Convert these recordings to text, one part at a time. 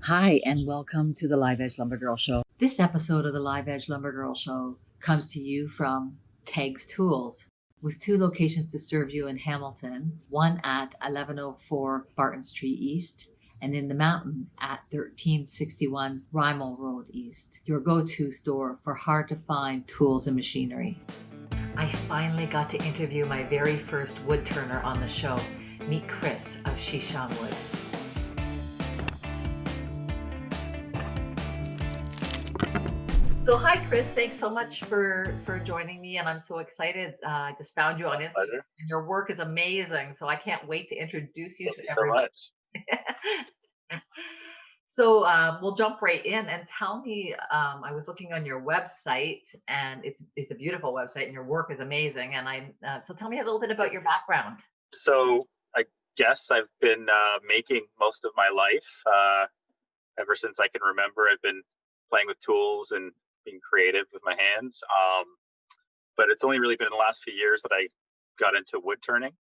Hi, and welcome to the Live Edge Lumber Girl Show. This episode of the Live Edge Lumber Girl Show comes to you from Tegs Tools, with 2 locations to serve you in Hamilton, one at 1104 Barton Street East, and in the mountain at 1361 Rymel Road East, your go-to store for hard-to-find tools and machinery. I finally got to interview my very first wood turner on the show. Meet Chris of Shison Wood. So hi, Chris. Thanks so much for joining me, and I'm so excited. I just found you on Instagram, Pleasure. and your work is amazing. So I can't wait to introduce you Thank to you so everyone. much. So we'll jump right in and tell me. I was looking on your website, and it's a beautiful website, and your work is amazing. And so tell me a little bit about your background. So I guess I've been making most of my life. Ever since I can remember, I've been playing with tools and being creative with my hands. But it's only really been in the last few years that I got into wood turning.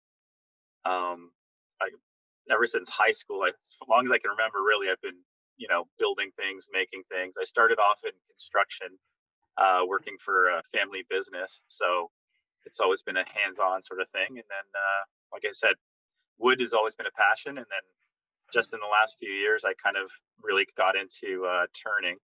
Ever since high school, as long as I can remember, really, I've been, building things, making things. I started off in construction, working for a family business. So it's always been a hands-on sort of thing. And then, like I said, wood has always been a passion. And then just in the last few years, I kind of really got into turning,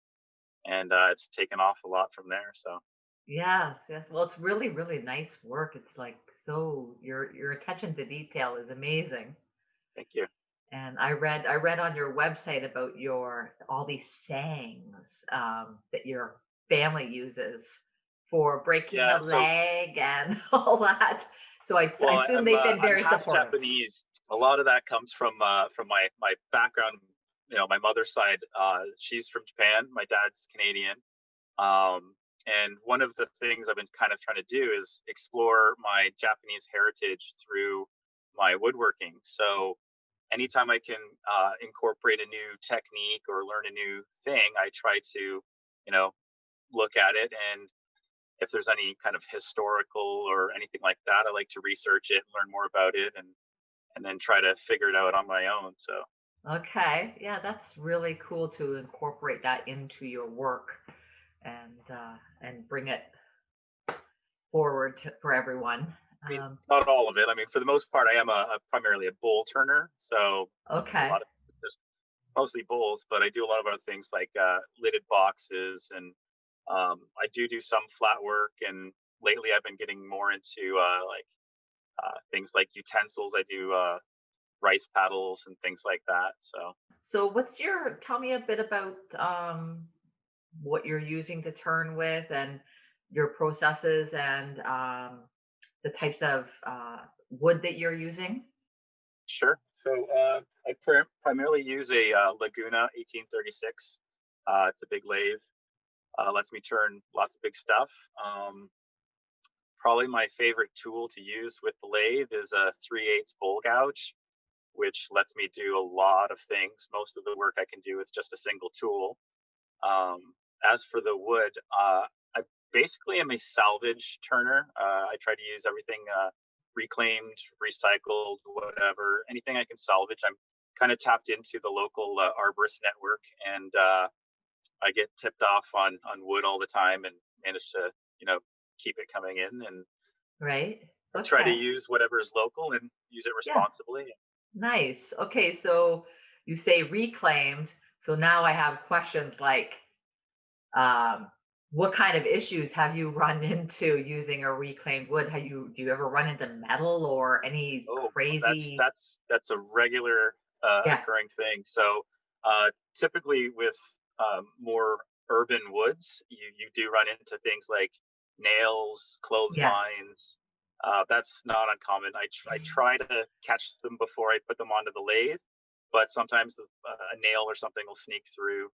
and it's taken off a lot from there. So Yes, yes. Well, it's really, really nice work. It's like so your attention to detail is amazing. thank you. And I read on your website about your all these sayings that your family uses for breaking Yeah. a So, leg and all that. So I well, assume they've been I'm very half supportive. Japanese. A lot of that comes from my background. My mother's side. She's from Japan. My dad's Canadian. And one of the things I've been kind of trying to do is explore my Japanese heritage through my woodworking. So anytime I can incorporate a new technique or learn a new thing, I try to, look at it. And if there's any kind of historical or anything like that, I like to research it, learn more about it, and then try to figure it out on my own. So Okay. Yeah, that's really cool to incorporate that into your work and bring it forward for everyone. I mean, Um, not all of it. I mean, for the most part, I am primarily a bowl turner. So a okay. lot of just mostly bowls, but I do a lot of other things like lidded boxes, and I do some flat work. And lately, I've been getting more into things like utensils. I do rice paddles and things like that. So So tell me a bit about what you're using to turn with and your processes and the types of wood that you're using. sure. So I primarily use a Laguna 1836. It's a big lathe. Lets me turn lots of big stuff. Probably my favorite tool to use with the lathe is a 3/8 bowl gouge, which lets me do a lot of things. Most of the work I can do with just a single tool. As for the wood, I basically am a salvage turner. I try to use everything reclaimed, recycled, whatever, anything I can salvage. I'm kind of tapped into the local arborist network, and I get tipped off on wood all the time, and manage to keep it coming in. And Right. I try to Okay. use whatever is local and use it Yeah. responsibly. Nice. Okay. So you say reclaimed. So now I have questions like, um, what kind of issues have you run into using a reclaimed wood? Do you ever run into metal or any Oh, crazy? that's a regular Yeah. occurring thing. So typically with more urban woods, you do run into things like nails, Yes. clotheslines. That's not uncommon. I try to catch them before I put them onto the lathe, but sometimes a nail or something will sneak through.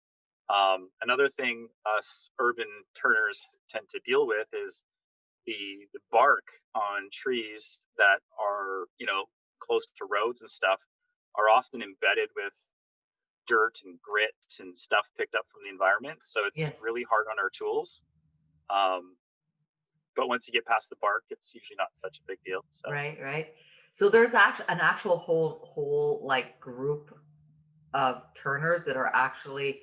Another thing us urban turners tend to deal with is the bark on trees that are close to roads and stuff are often embedded with dirt and grit and stuff picked up from the environment, so it's Yes. really hard on our tools. um, but once you get past the bark, it's usually not such a big deal. So Right, right. So there's actually an actual whole like group. of turners that are actually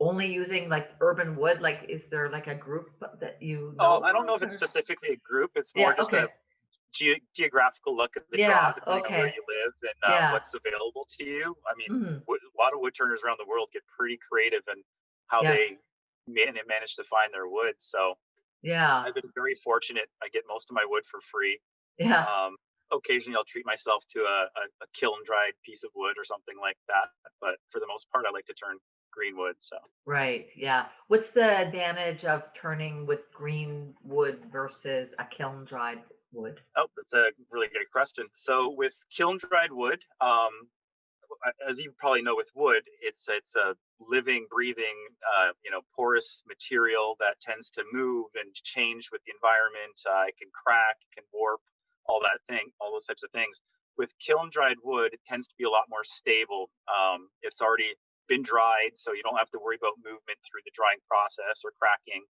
only using like urban wood? Like, is there like a group that you Oh, know I don't know of? if it's specifically a group. It's more Yeah. just a Okay. geographical look at the draw, Yeah. depending on where Okay. you live and Yeah. what's available to you. I mean, Mhm. a lot of wood turners around the world get pretty creative in how Yes. they manage to find their wood. So Yeah. I've been very fortunate. I get most of my wood for free. Yeah. Um, Occasionally, I'll treat myself to a kiln-dried piece of wood or something like that. But for the most part, I like to turn green wood. So, Right. Yeah. What's the advantage of turning with green wood versus a kiln dried wood? oh, that's a really good question. So, with kiln-dried wood, as you probably know, with wood, it's a living, breathing, porous material that tends to move and change with the environment. It can crack, it can warp, all those types of things. With kiln dried wood, it tends to be a lot more stable. It's already been dried, so you don't have to worry about movement through the drying process or cracking.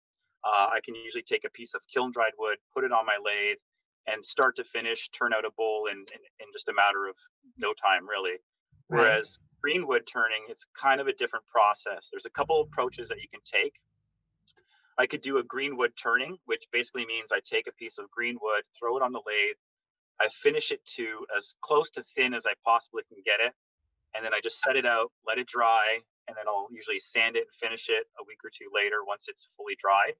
I can usually take a piece of kiln dried wood, put it on my lathe, and start to finish turn out a bowl in just a matter of no time, really. Right. Whereas greenwood turning, it's kind of a different process. There's a couple approaches that you can take. I could do a greenwood turning, which basically means I take a piece of greenwood, throw it on the lathe, I finish it to as close to thin as I possibly can get it, and then I just set it out, let it dry, and then I'll usually sand it and finish it a week or two later once it's fully dried.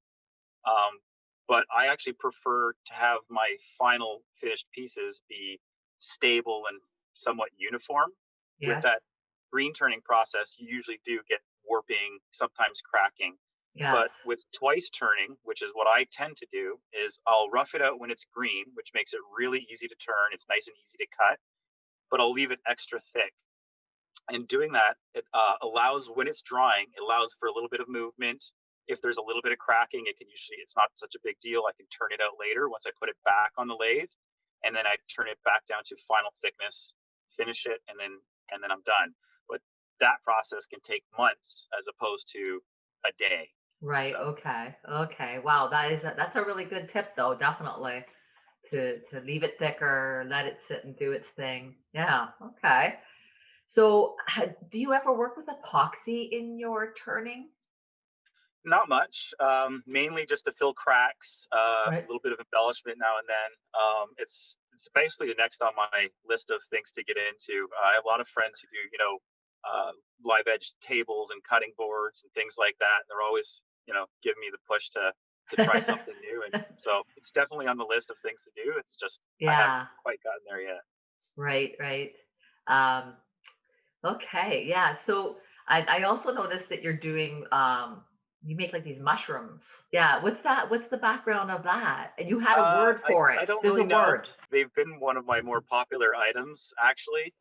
Um, but I actually prefer to have my final finished pieces be stable and somewhat uniform. With Yes. that green turning process, you usually do get warping, sometimes cracking. Yes. But with twice turning, which is what I tend to do, is I'll rough it out when it's green, which makes it really easy to turn. It's nice and easy to cut, but I'll leave it extra thick. And doing that, it allows, when it's drying, it allows for a little bit of movement. If there's a little bit of cracking, it's not such a big deal. I can turn it out later once I put it back on the lathe, and then I turn it back down to final thickness, finish it, and then I'm done. But that process can take months as opposed to a day. Right. So Okay. Okay. Wow. That's a really good tip, though. Definitely to leave it thicker, let it sit and do its thing. Yeah. Okay. So, do you ever work with epoxy in your turning? not much, mainly just to fill cracks, a Right. little bit of embellishment now and then. It's basically the next on my list of things to get into. I have a lot of friends who do, live edge tables and cutting boards and things like that. And they're always, giving me the push to try something new. And so it's definitely on the list of things to do. It's just I haven't Yeah. quite gotten there yet. Right. Right. Um, okay. Yeah. So I also noticed that you're doing you make like these mushrooms. Yeah. What's that? What's the background of that? And you had a word for I it. don't There's a really know. word. They've been one of my more popular items, actually.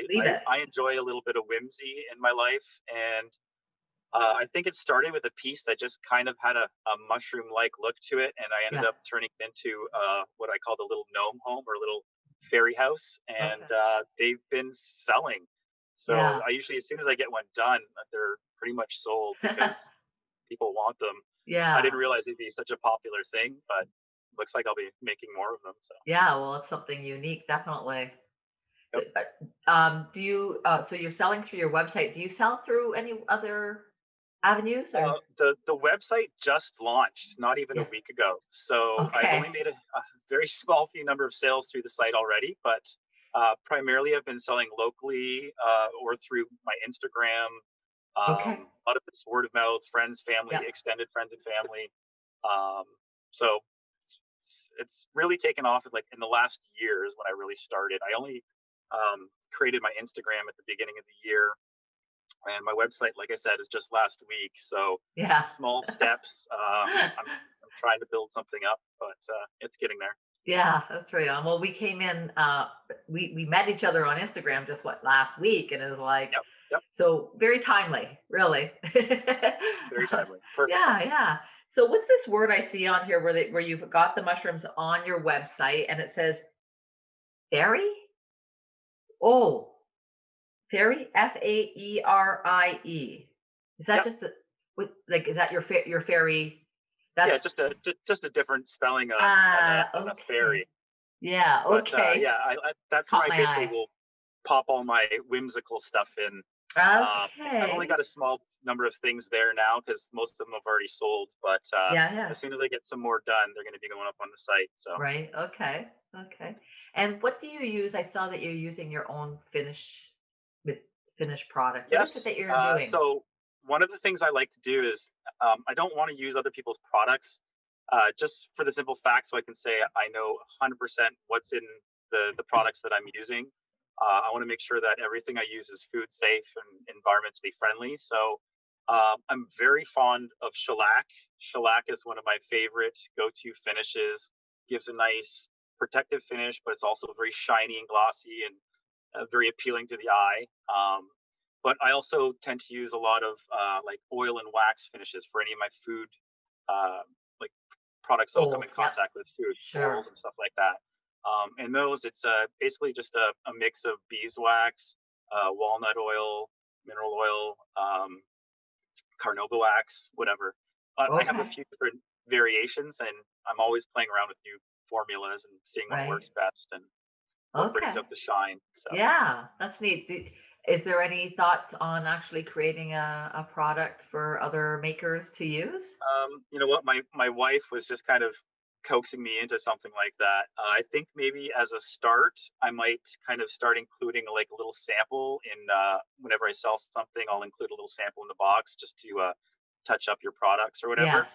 Leave it. I enjoy a little bit of whimsy in my life, and I think it started with a piece that just kind of had a mushroom-like look to it, and I ended Yeah. up turning it into what I called a little gnome home or a little fairy house, and Okay. they've been selling. So Yeah. I usually, as soon as I get one done, they're pretty much sold because people want them. I didn't Yeah. realize it'd be such a popular thing, but looks like I'll be making more of them. So, Yeah. Well, it's something unique, definitely. yep. Do you? So you're selling through your website. Do you sell through any other avenues or? The website just launched not even a Yeah. week ago, so I've only Okay. made a very small few number of sales through the site already. But primarily, I've been selling locally or through my Instagram. Okay. A lot of it's word of mouth, friends, family, Yeah. extended friends and family. Um, so it's really taken off in the last year is when I really started. I only created my Instagram at the beginning of the year, and my website, like I said, is just last week. So Yeah. small steps. I'm trying to build something up, but it's getting there. Yeah, that's right on. Well, we came in, we met each other on Instagram just what last week, and it was like Yep, yep. so very timely, really. Very timely. Perfect Yeah, timing. yeah. So what's this word I see on here where you've got the mushrooms on your website and it says fairy? Oh, fairy, Faerie. Is that Yep. just a like is that your fairy? Yeah, That's just a different spelling on a okay. fairy. Yeah, But okay. yeah, that's where Caught I my basically eye. will pop all my whimsical stuff in. I've only Okay. got a small number of things there now because most of them have already sold. But Yeah, yeah. as soon as I get some more done, they're going to be going up on the site. So Right. Okay. Okay. And what do you use? I saw that you're using your own with finished product. What is it that yes. you're doing? So one of the things I like to do is I don't want to use other people's products just for the simple fact so I can say I know 100% what's in the products that I'm using. I want to make sure that everything I use is food safe and environmentally friendly. So I'm very fond of shellac. Shellac is one of my favorite go-to finishes. Gives a nice protective finish, but it's also very shiny and glossy and very appealing to the eye. But I also tend to use a lot of like oil and wax finishes for any of my food, uh, like products that will come in Bowls. Yep. contact with food, Sure. bowls and stuff like that. And those, it's basically just a mix of beeswax, walnut oil, mineral oil, carnauba wax, whatever. I have a Okay. few different variations, and I'm always playing around with new formulas and seeing what Right. works best and what brings Okay. out the shine. So. Yeah, that's neat. Is there any thoughts on actually creating a product for other makers to use? You know what? My wife was just kind of coaxing me into something like that. I think maybe as a start, I might kind of start including like a little sample in whenever I sell something. I'll include a little sample in the box just to touch up your products or Yes. whatever.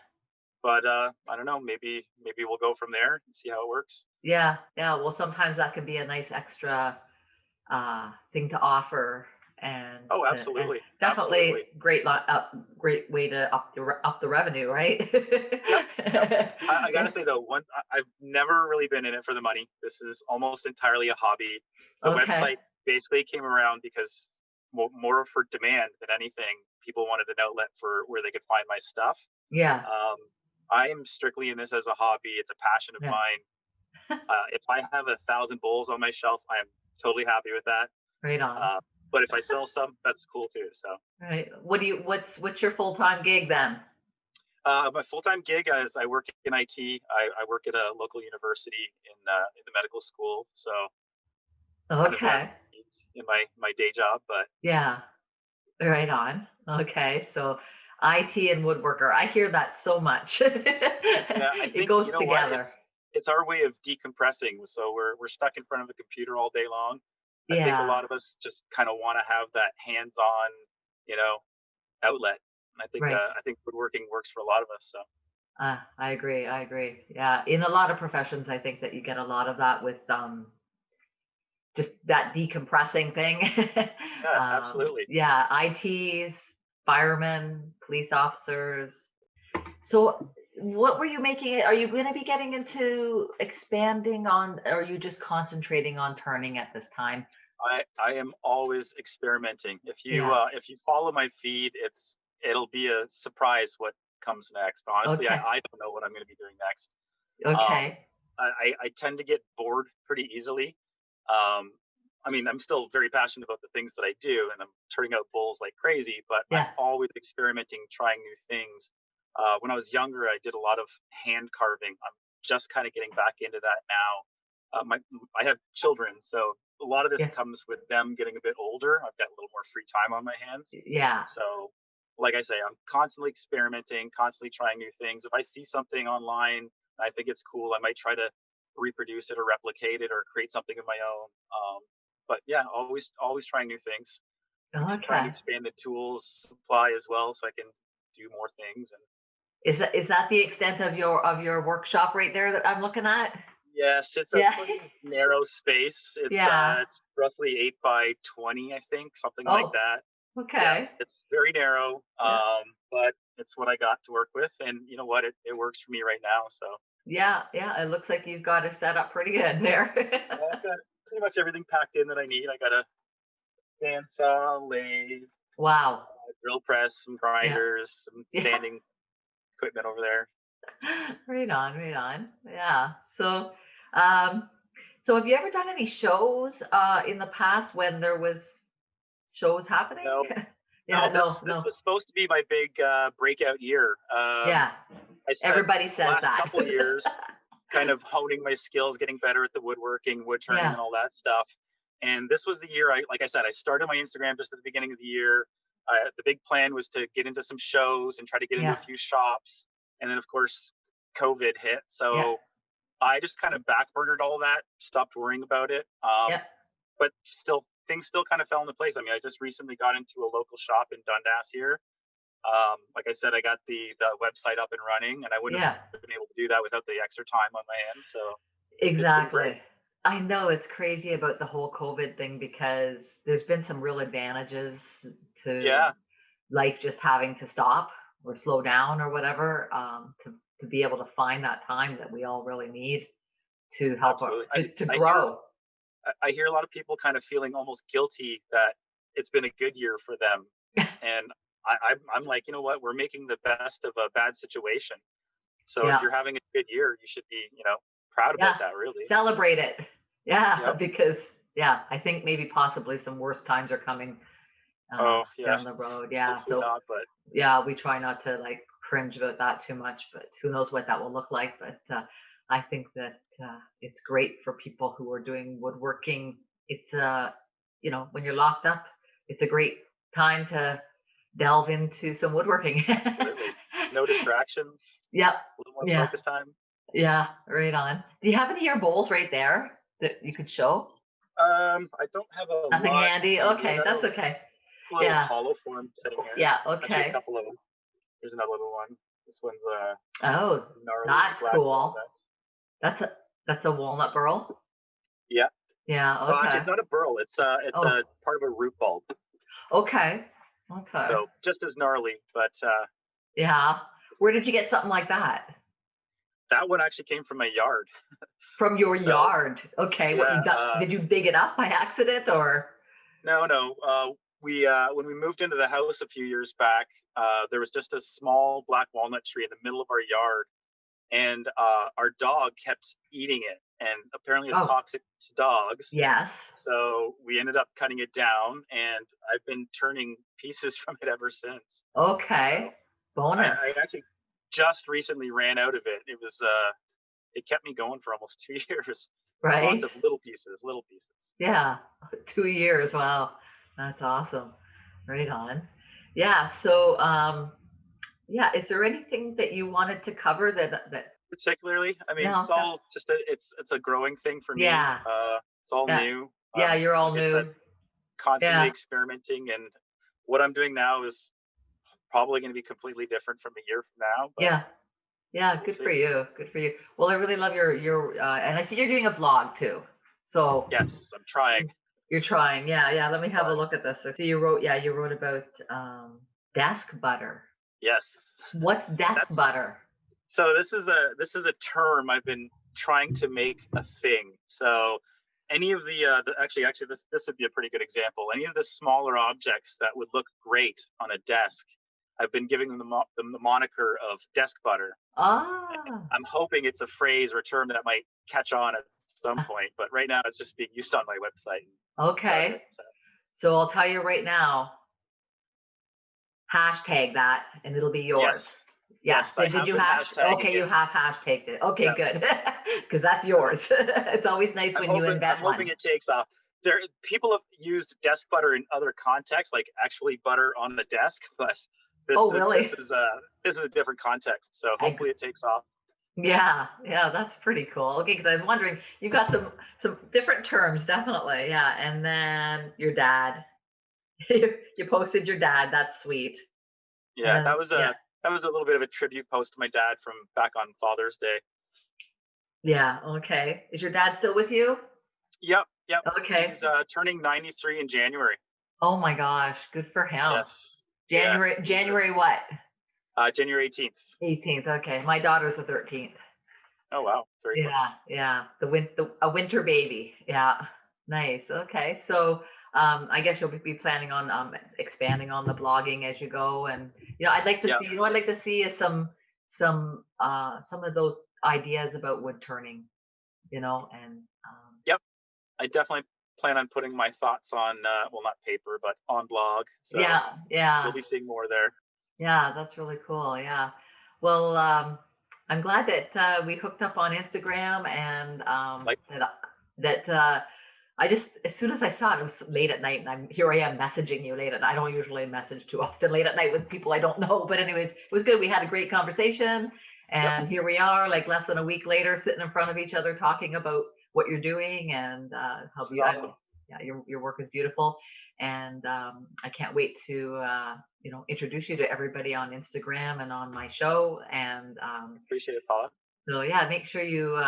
But I don't know. Maybe we'll go from there and see how it works. Yeah. Yeah. Well, sometimes that can be a nice extra thing to offer, Oh, and absolutely, definitely absolutely. great way to up the revenue, right? Yep, yep. I gotta say though, I've never really been in it for the money. This is almost entirely a hobby. The Okay. website basically came around because more for demand than anything. People wanted an outlet for where they could find my stuff. Yeah. Um, I am strictly in this as a hobby. It's a passion of Yeah. mine. If I have 1,000 bowls on my shelf, I am totally happy with that. Right on. Uh, but if I sell some, that's cool too. So. Right. What's your full-time gig then? My full-time gig is I work in IT. I work at a local university in the medical school, so kind of a Okay. in my day job. But Yeah. Right on. Okay. So IT and woodworker. I hear that so much. yeah, I It think you goes know what together. it's our way of decompressing. So we're stuck in front of a computer all day long. I think a Yeah. lot of us just kind of want to have that hands-on, you know, outlet. And Right. I think woodworking works for a lot of us. So I agree. I agree. Yeah. In a lot of professions, I think that you get a lot of that with just that decompressing thing. yeah, absolutely. Yeah. ITs, firemen, police officers. So, what were you making? Are you going to be getting into expanding on, or are you just concentrating on turning at this time? I am always experimenting. Yeah. If you follow my feed, it'll be a surprise what comes next. Honestly, Okay. I don't know what I'm going to be doing next. Um, Okay. I tend to get bored pretty easily. Um, I mean, I'm still very passionate about the things that I do, and I'm turning out bowls like crazy. But I'm Yeah. always experimenting, trying new things. When I was younger, I did a lot of hand carving. I'm just kind of getting back into that now. I have children, so a lot of this Yeah. comes with them getting a bit older. I've got a little more free time on my hands, Yeah. so like I say, I'm constantly experimenting, constantly trying new things. If I see something online and I think it's cool, I might try to reproduce it or replicate it or create something of my own. But yeah, always trying new things. Trying to Okay. expand the tools supply as well, so I can do more things. And Is that the extent of your workshop right there that I'm looking at? yes, it's a Yeah. pretty narrow space. Yeah. It's roughly 8 by 20, I think, something like Oh, that. Yeah, okay. it's very narrow, Yeah. but it's what I got to work with, and you know what, it works for me right now. So Yeah. Yeah. It looks like you've got it set up pretty good there. yeah, I've got pretty much everything packed in that I need. I got a bandsaw, lathe, Wow. drill press, some Yeah. grinders, some Yeah. sanding equipment over there. Right on, right on. Yeah. Um, so have you ever done any shows in the past when there was shows happening? No, Yeah, no, no, this no. was supposed to be my big breakout year. Yeah. I spent Everybody the says last that. couple years kind of honing my skills, getting better at the woodworking, wood turning, Yeah. and all that stuff. And this was the year like I said, I started my Instagram just at the beginning of the year. The big plan was to get into some shows and try to get into a Yeah. few shops. And then of course, COVID hit. Yeah. So I just kind of backburnered all that, stopped worrying about it. Yeah. But still, things still kind of fell into place. I mean, I just recently got into a local shop in Dundas here. Like I said, I got the website up and running, and I wouldn't Yeah. have been able to do that without the extra time on my hands. So it's been great. Exactly. I know it's crazy about the whole COVID thing because there's been some real advantages to Yeah, life just having to stop or slow down or whatever, to be able to find that time that we all really need to help absolutely. to I hear grow. I hear a lot of people kind of feeling almost guilty that it's been a good year for them, and I'm like, you know what? We're making the best of a bad situation. So if Yeah. you're having a good year, you should be, proud Yeah. about that. Really. Celebrate it. Yeah, Yep. because yeah, I think maybe possibly some worse times are coming Oh yeah. down the road. Yeah. Hopefully So not, but yeah, we try not to like cringe about that too much, but who knows what that will look like. But I think that it's great for people who are doing woodworking. It's when you're locked up, it's a great time to delve into some woodworking. absolutely. No distractions, Yep. a little more Yeah. focus time. Yeah. Right on. Do you have any of your bowls right there that you could show? I don't have a Nothing lot handy. handy. I Okay, got that's okay. a little Yeah. hollow form sitting here. Yeah. Actually, a Okay. couple of them. There's another little one. This one's a Oh, gnarly that's black cool. walnut. That's a walnut burl. Yeah. Yeah. Well, actually, Okay. it's not a burl. It's Oh. a part of a root bulb. Okay. Okay. So just as gnarly, but Yeah. Where did you get something like that? that one actually came from my yard. From your So yard. Okay. What yeah, you did you dig it up by accident or? no. We when we moved into the house a few years back, there was just a small black walnut tree in the middle of our yard, and our dog kept eating it, and apparently it's Oh, toxic to dogs. yes. So we ended up cutting it down, and I've been turning pieces from it ever since. So Okay. I Bonus. actually just recently ran out of it. It kept me going for almost 2 years. Lots Right? of little pieces, little pieces. Yeah. 2 years. Wow. That's awesome. Right on. Yeah. So yeah, is there anything that you wanted to cover that Particularly, I mean, no, it's all just it's a growing thing for me. yeah. It's all Yeah. new. Yeah, you're all Like I said, new. constantly Yeah. experimenting, and what I'm doing now is probably going to be completely different from a year from now, but Yeah. Yeah, we'll good for see. you. Good for you. Well, I really love your and I see you're doing a blog too. So Yes, I'm trying. you're trying. Yeah, yeah. Let me have a Trying. look at this. So you wrote about desk butter. Yes, What's desk that's butter? so. This is a term I've been trying to make a thing. So any of the actually this would be a pretty good example. Any of the smaller objects that would look great on a desk, I've been giving them the moniker of desk butter. Ah. I'm hoping it's a phrase or a term that might catch on at some point, but right now it's just being used on my website. That's about it. Okay. So, So I'll tell you right now, hashtag that and it'll be yours. yes, Yeah. yes, I Did have you been hashtagging okay, you it. have hashtagged it. Okay, Yeah. good. Because that's So yours. It's always nice when you I'm invent hoping one. it takes off. There, people have used desk butter in other contexts, like actually butter on the desk, but Oh, really? this is a different context. So I, hopefully it takes off. yeah, yeah, that's pretty cool. Okay, because I was wondering, you've got some different terms, definitely. Yeah, and then your dad. You posted your dad. That's sweet. And Yeah, then yeah, that was a little bit of a tribute post to my dad from back on Father's Day. yeah. Okay. Is your dad still with you? Yep, yep. Okay. He's turning 93 in January. Oh my gosh, good for him. Yes. Yeah. January what? January 18th. 18th. Okay. My daughter's the 13th. Oh wow, very Yeah, close. yeah. A winter baby. Yeah. Nice. Okay. So I guess you'll be planning on expanding on the blogging as you go. And I'd like to Yeah. see, I'd like to see is some of those ideas about wood turning, and Yep. I definitely plan on putting my thoughts on well, not paper, but on blog. So yeah, yeah. you'll be seeing more there. Yeah, that's really cool. Yeah. Well, I'm glad that we hooked up on Instagram and Like that as soon as I saw it, it was late at night, and I am messaging you late at night. I don't usually message too often late at night with people I don't know, but anyways, it was good. We had a great conversation, Yep. and here we are, like less than a week later, sitting in front of each other, talking about what you're doing and how This is beautiful. awesome. Yeah, your work is beautiful, and I can't wait to introduce you to everybody on Instagram and on my show, and Appreciate it, Paula. so yeah, make sure you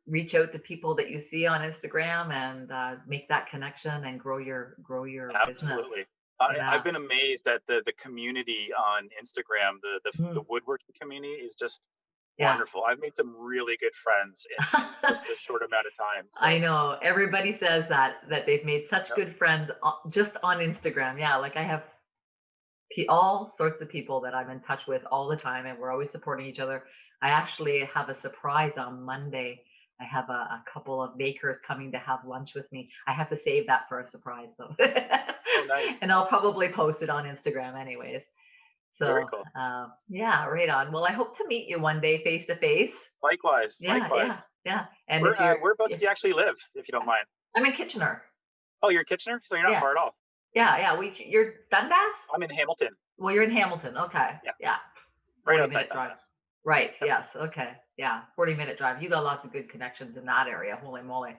reach out to people that you see on Instagram and make that connection and grow your business. Absolutely. Yeah. I've been amazed at the community on Instagram. The Mm. woodworking community is just Yeah. wonderful. I've made some really good friends in just a short amount of time. So, I know everybody says that they've made such yep. good friends just on Instagram. Yeah, like I have all sorts of people that I'm in touch with all the time, and we're always supporting each other. I actually have a surprise on Monday. I have a couple of bakers coming to have lunch with me. I have to save that for a surprise though. Oh, nice. And I'll probably post it on Instagram anyways. So Very cool. yeah, right on. Well, I hope to meet you one day face to face. Likewise. Yeah, Likewise. yeah. And Whereabouts do you actually live, if you don't mind? I'm in Kitchener. Oh, you're in Kitchener? So you're not Yeah. far at all. Yeah. You're Dundas? I'm in Hamilton. Well, you're in Hamilton. Okay. Yeah. Right 40-minute outside drive. Dundas. Right. Yep. Yes. Okay. Yeah. 40-minute drive. You got lots of good connections in that area. Holy moly.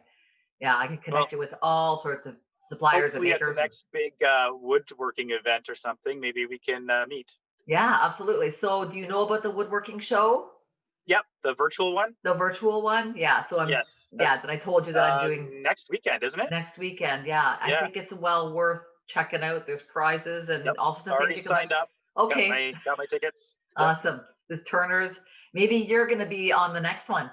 Yeah. I can connect you with all sorts of suppliers and Hopefully at makers. the next big woodworking event or something, maybe we can meet. Yeah, absolutely. So do you know about the woodworking show? Yep. The virtual one? The virtual one? Yeah. So Yes. that I told you that I'm doing next weekend, isn't it? next weekend. Yeah. I think it's well worth checking out. There's prizes and also the already things signed up. Okay. Got my tickets. Awesome. There's Turner's. Maybe you're going to be on the next one.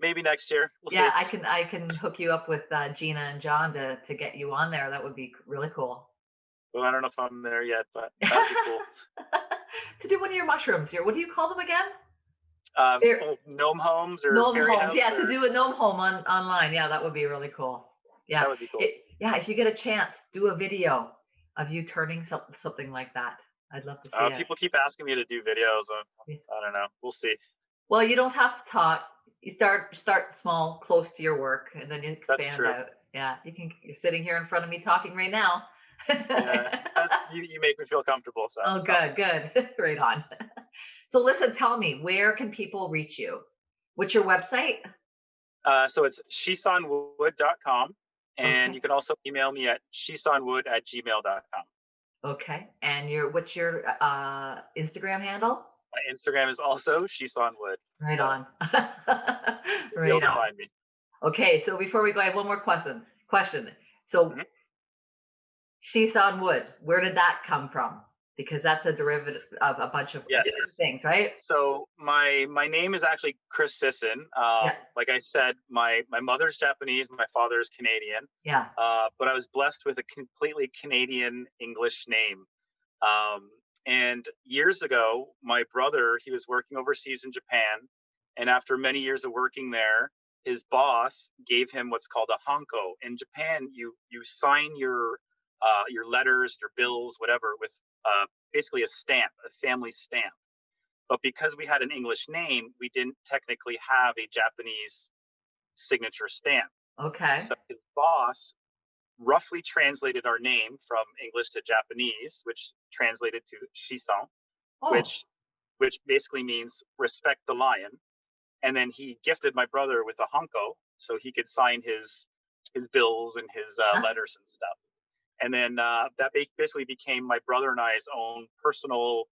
Maybe next year. We'll see. I can hook you up with Gina and John to get you on there. That would be really cool. Well, I don't know if I'm there yet, but that'd be cool. To do one of your mushrooms here. What do you call them again? Gnome homes or gnome fairy homes. house. Yeah, to do a gnome home online. Yeah, that would be really cool. Yeah, that would be cool. If you get a chance, do a video of you turning something like that. I'd love to see it. People keep asking me to do videos. I don't know. We'll see. Well, you don't have to talk. You start small, close to your work, and then you expand That's true. out. Yeah, you're sitting here in front of me talking right now. Yeah, you make me feel comfortable. So. Oh, good. Right on. So listen, tell me, where can people reach you? What's your website? So it's shisonwood.com, and you can also email me at shisonwood@gmail.com. Okay. And what's your Instagram handle? My Instagram is also Shisonwood. Right on. Right on. Find me. Okay, so before we go, I have one more question. So Shison wood, where did that come from? Because that's a derivative of a bunch of things, right? So my name is actually Chris Sisson. Like I said, my mother's Japanese, my father's Canadian. Yeah. But I was blessed with a completely Canadian English name. And years ago, my brother, he was working overseas in Japan. And after many years of working there, his boss gave him what's called a hanko. In Japan, you sign your letters, your bills, whatever, with basically a stamp, a family stamp. But because we had an English name, we didn't technically have a Japanese signature stamp. Okay. So his boss roughly translated our name from English to Japanese, which translated to Shison, which basically means respect the lion. And then he gifted my brother with a hanko so he could sign his bills and his letters and stuff. And then that basically became my brother and I's own personal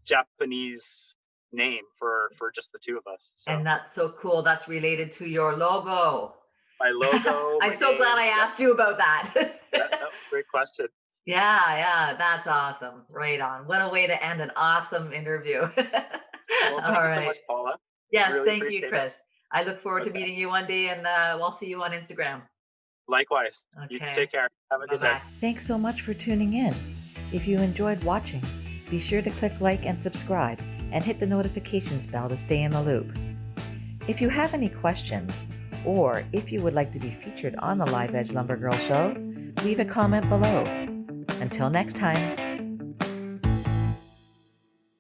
Japanese name for just the two of us. So. And that's so cool. That's related to your logo. My logo. I'm so glad I asked you about that. Great question. Yeah, that's awesome. Right on. What a way to end an awesome interview. Well, thank you so much, Paula. Yes, really thank you, Chris. I look forward to meeting you one day, and we'll see you on Instagram. Likewise. Okay. You take care. Have a good day. Thanks so much for tuning in. If you enjoyed watching, be sure to click like and subscribe, and hit the notifications bell to stay in the loop. If you have any questions, or if you would like to be featured on the Live Edge Lumber Girl show, leave a comment below. Until next time.